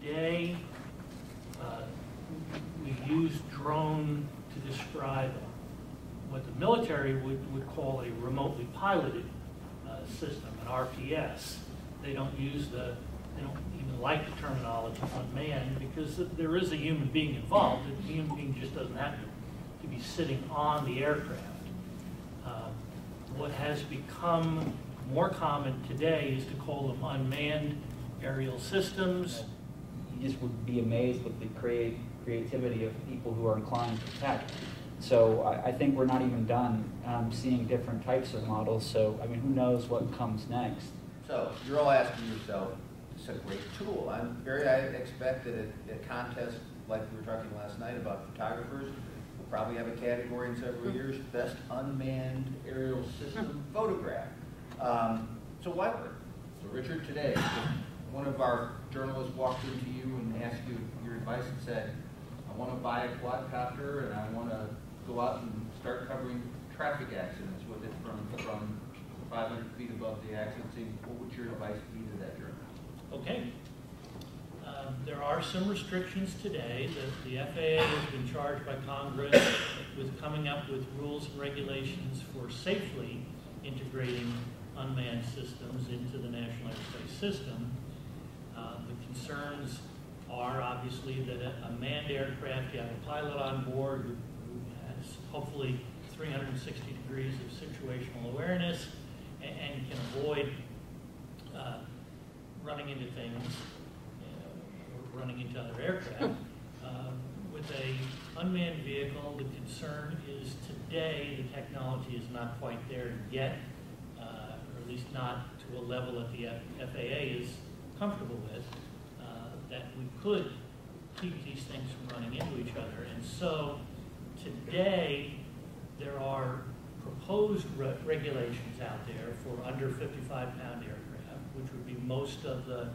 today, we use drone to describe what the military would call a remotely piloted system, an RPS. They don't even like the terminology unmanned because there is a human being involved. The human being just doesn't have to be sitting on the aircraft. What has become more common today is to call them unmanned aerial systems. You just would be amazed with the creativity of people who are inclined to tech. So I think we're not even done seeing different types of models. So, I mean, who knows what comes next? So you're all asking yourself, it's a great tool. I expect that at contests like we were talking last night about photographers, we'll probably have a category in several years, best unmanned aerial system photograph. So why work? So Richard, today, if one of our journalists walked into you and asked you your advice and said, I want to buy a quadcopter and I want to go out and start covering traffic accidents with it from 500 feet above the accident scene, what would your advice be to that journalist? Okay. There are some restrictions today. The FAA has been charged by Congress with coming up with rules and regulations for safely integrating unmanned systems into the National Airspace System. The concerns are obviously that a manned aircraft, you have a pilot on board who has hopefully 360 degrees of situational awareness and can avoid running into things, or running into other aircraft. With an unmanned vehicle, the concern is today the technology is not quite there yet, or at least not to a level that the FAA is comfortable with, that we could keep these things from running into each other. And so today there are proposed regulations out there for under 55-pound aircraft, which would be most of the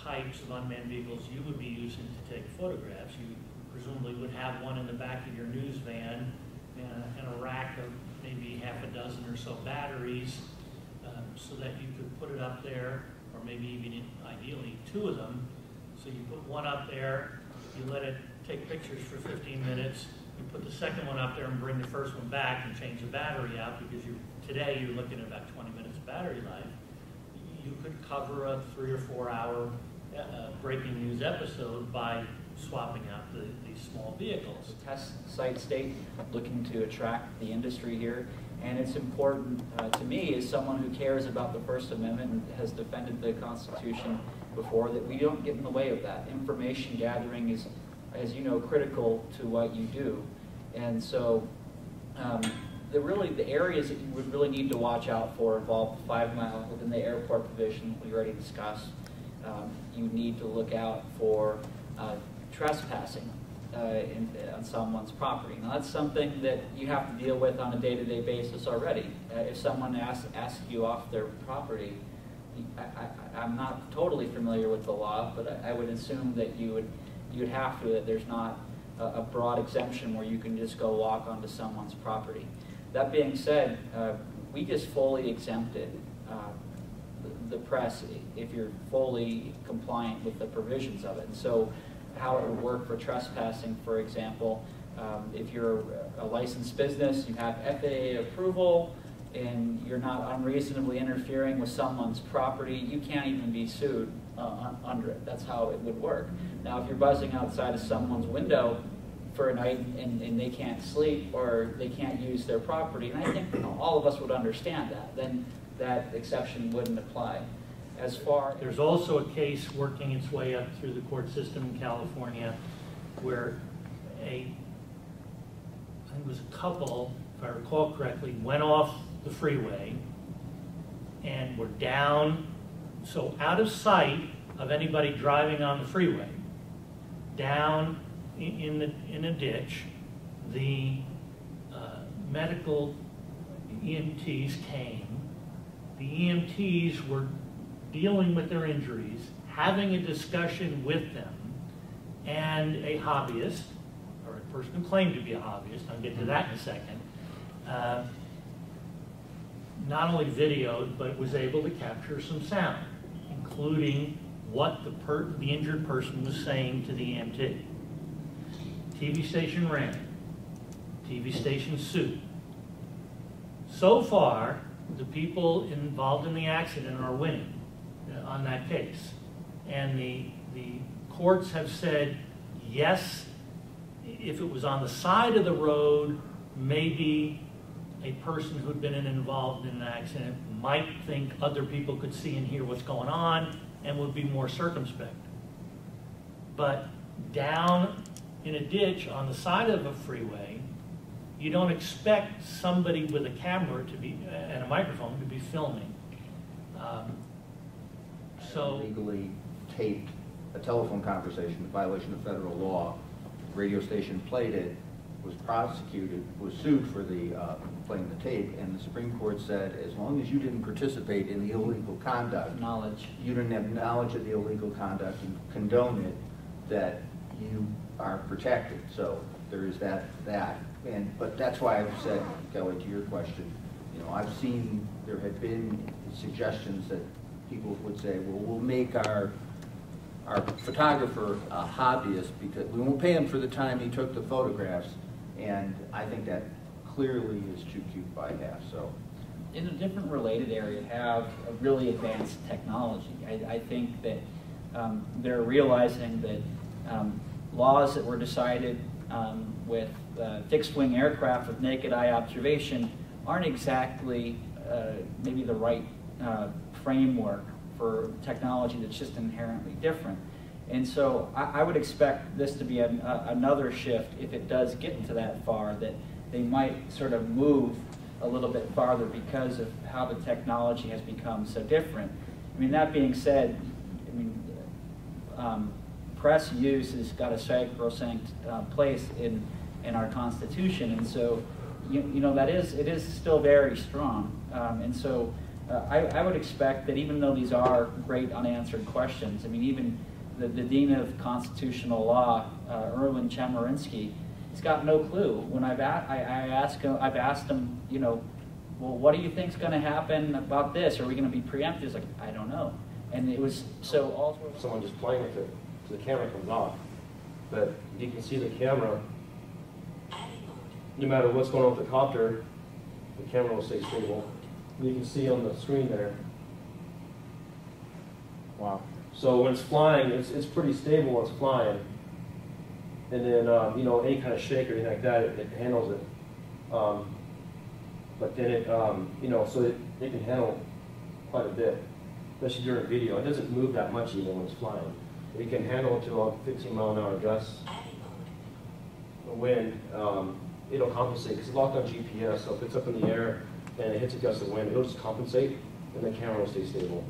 types of unmanned vehicles you would be using to take photographs. You presumably would have one in the back of your news van and a rack of maybe half a dozen or so batteries, so that you could put it up there, or maybe even ideally two of them. So you put one up there, you let it take pictures for 15 minutes, you put the second one up there and bring the first one back and change the battery out, because today you're looking at about 20 minutes of battery life. You could cover a 3 or 4 hour breaking news episode by swapping out these small vehicles. Test site state, looking to attract the industry here. And it's important to me, as someone who cares about the First Amendment and has defended the Constitution before, that we don't get in the way of that. Information gathering is, as you know, critical to what you do. And so the areas that you would really need to watch out for involve 5 mile within the airport provision we already discussed. You need to look out for trespassing on someone's property. Now that's something that you have to deal with on a day-to-day basis already. If someone asks you off their property, I'm not totally familiar with the law, but I would assume that you would have to, that there's not a broad exemption where you can just go walk onto someone's property. That being said, we just fully exempted the press if you're fully compliant with the provisions of it. And so how it would work for trespassing, for example, if you're a licensed business, you have FAA approval, and you're not unreasonably interfering with someone's property, you can't even be sued under it. That's how it would work. Now, if you're buzzing outside of someone's window for a night and they can't sleep or they can't use their property, and I think all of us would understand that, then that exception wouldn't apply. There's also a case working its way up through the court system in California where I think it was a couple, if I recall correctly, went off the freeway and were down, so out of sight of anybody driving on the freeway, down in a ditch. The medical EMTs came. The EMTs were dealing with their injuries, having a discussion with them, and a hobbyist, or a person who claimed to be a hobbyist, I'll get to that in a second, not only videoed, but was able to capture some sound, including what the injured person was saying to the EMT. TV station ran. TV station sued. So far, the people involved in the accident are winning on that case. And the courts have said, yes, if it was on the side of the road, maybe a person who'd been involved in an accident might think other people could see and hear what's going on and would be more circumspect. But down in a ditch on the side of a freeway, you don't expect somebody with a camera to be and a microphone to be filming. So Legally taped a telephone conversation in violation of federal law. The radio station played it, was prosecuted, was sued for the playing the tape, and the Supreme Court said as long as you didn't participate in the illegal conduct, you didn't have knowledge of the illegal conduct and condone it, that you are protected. So there is that. But that's why I've said, Kelly, to your question, you know, I've seen there have been suggestions that people would say, well, we'll make our photographer a hobbyist because we won't pay him for the time he took the photographs, and I think that clearly is too cute by half. So, in a different related area, have a really advanced technology. I think that they're realizing that laws that were decided with fixed-wing aircraft with naked eye observation aren't exactly maybe the right framework for technology that's just inherently different. And so I would expect this to be another shift if it does get to that far, that they might sort of move a little bit farther because of how the technology has become so different. I mean, that being said, I mean, press use has got a sacrosanct place in our Constitution, and so you know it is still very strong. And so I would expect that even though these are great unanswered questions, I mean, even the Dean of Constitutional Law, Erwin Chemerinsky, he's got no clue. When I've asked him, you know, well, what do you think's going to happen about this? Are we going to be preempted? He's like, I don't know. And it was so all. Someone just playing with it, so the camera comes off. But you can see the camera. No matter what's going on with the copter, the camera will stay stable. You can see on the screen there. Wow. So when it's flying, it's pretty stable when it's flying. And then, you know, any kind of shake or anything like that, it handles it. But then it, you know, so it can handle quite a bit, especially during video. It doesn't move that much even when it's flying. It can handle it to a 15-mile-an-hour gust. The wind, it'll compensate because it's locked on GPS. So if it's up in the air and it hits a gust of wind, it'll just compensate, and the camera will stay stable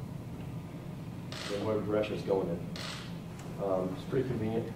in whatever direction it's going in. It's pretty convenient.